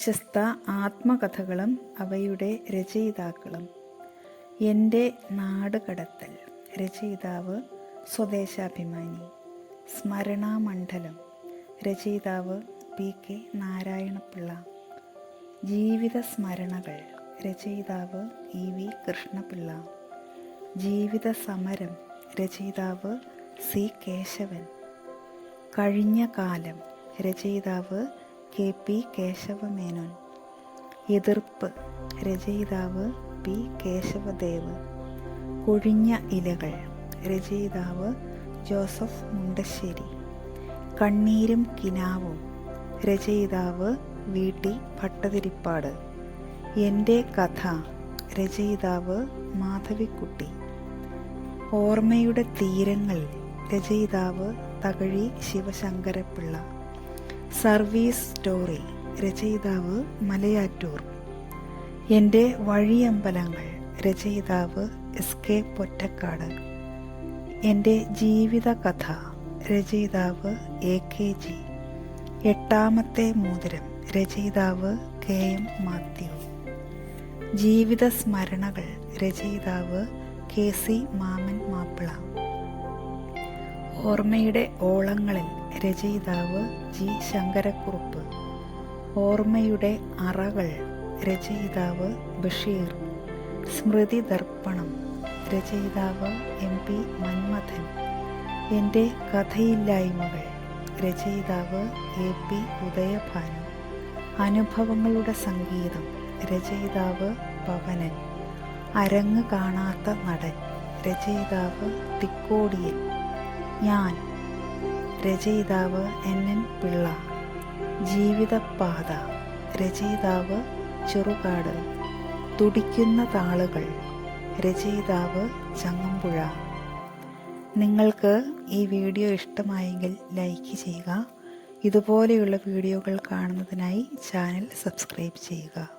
പ്രശസ്ത ആത്മകഥകളും അവയുടെ രചയിതാക്കളും. എൻ്റെ നാടുകടത്തൽ. രചയിതാവ് സ്വദേശാഭിമാനി. സ്മരണാമണ്ഡലം. രചയിതാവ് PK നാരായണപിള്ള. ജീവിത സ്മരണകൾ. രചയിതാവ് EV കൃഷ്ണപിള്ള. ജീവിത സമരം. രചയിതാവ് C കേശവൻ. കഴിഞ്ഞ കാലം. രചയിതാവ് KP കേശവമേനോൻ. എതിർപ്പ്. രചയിതാവ് P കേശവദേവ്. കൊഴിഞ്ഞ ഇലകൾ. രചയിതാവ് ജോസഫ് മുണ്ടശ്ശേരി. കണ്ണീരും കിനാവും. രചയിതാവ് VT ഭട്ടതിരിപ്പാട്. എൻ്റെ കഥ. രചയിതാവ് മാധവിക്കുട്ടി. ഓർമ്മയുടെ തീരങ്ങൾ. രചയിതാവ് തകഴി ശിവശങ്കരപ്പിള്ള. Service story. രചയിതാവ് മലയാറ്റൂർ. എൻ്റെ വഴിയമ്പലങ്ങൾ. രചയിതാവ് SK പൊറ്റക്കാട്. എൻ്റെ ജീവിതകഥ. രചയിതാവ് AKG. എട്ടാമത്തെ മോതിരം. രചയിതാവ് KM മാത്യു. ജീവിത സ്മരണകൾ. രചയിതാവ് KC മാമൻ മാപ്പിള. ഓർമ്മയുടെ ഓളങ്ങളിൽ. രചയിതാവ് G ശങ്കരക്കുറുപ്പ്. ഓർമ്മയുടെ അറകൾ. രചയിതാവ് ബഷീർ. സ്മൃതി ദർപ്പണം. രചയിതാവ് MP മന്മഥൻ. എൻ്റെ കഥയില്ലായ്മകൾ. രചയിതാവ് AP ഉദയഭാനു. അനുഭവങ്ങളുടെ സംഗീതം. രചയിതാവ് പവനൻ. അരങ്ങ് കാണാത്ത നടൻ. രചയിതാവ് തിക്കോടിയൻ. ഞാൻ. രചയിതാവ് NN പിള്ള. ജീവിതപാത. രചയിതാവ് ചെറുകാട്. തുടിക്കുന്ന താളുകൾ. രചയിതാവ് ചങ്ങമ്പുഴ. നിങ്ങൾക്ക് ഈ വീഡിയോ ഇഷ്ടമായെങ്കിൽ ലൈക്ക് ചെയ്യുക. ഇതുപോലെയുള്ള വീഡിയോകൾ കാണുന്നതിനായി ചാനൽ സബ്സ്ക്രൈബ് ചെയ്യുക.